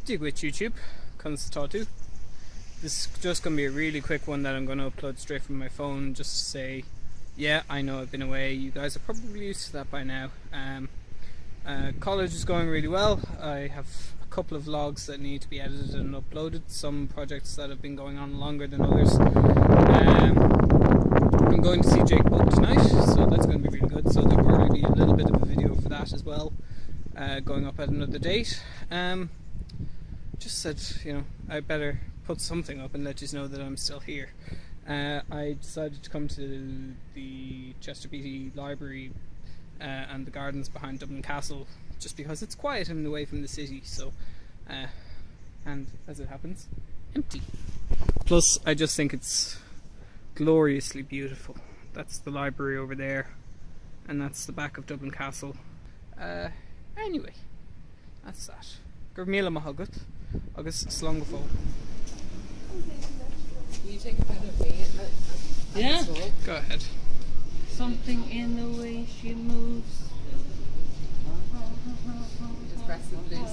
Digwit YouTube, Constatu. This is just going to be a really quick one that I'm going to upload straight from my phone, just to say, yeah, I know I've been away. You guys are probably used to that by now. College is going really well. I have a couple of vlogs that need to be edited and uploaded. Some projects that have been going on longer than others. I'm going to see Jake Bugg tonight, so that's going to be really good. So there'll probably be a little bit of a video for that as well, going up at another date. Just said, you know, I better put something up and let you know that I'm still here. I decided to come to the Chester Beatty Library and the gardens behind Dublin Castle just because it's quiet and away from the city, so and as it happens, empty. Plus I just think it's gloriously beautiful. That's the library over there and that's the back of Dublin Castle. Anyway, that's that. Gur míle maith agat agus slán go fóg. Can you take a photo of me? Yeah. Go ahead. Something in the way she moves. Just press the blue.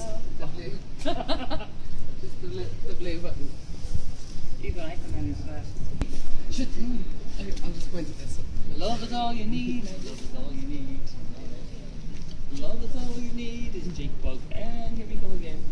Just the blue button. Even I can manage that. Should I'll just point at this. Love is all you need. Love is all you need. Love is all you need is Jake Bugg. And here we go again.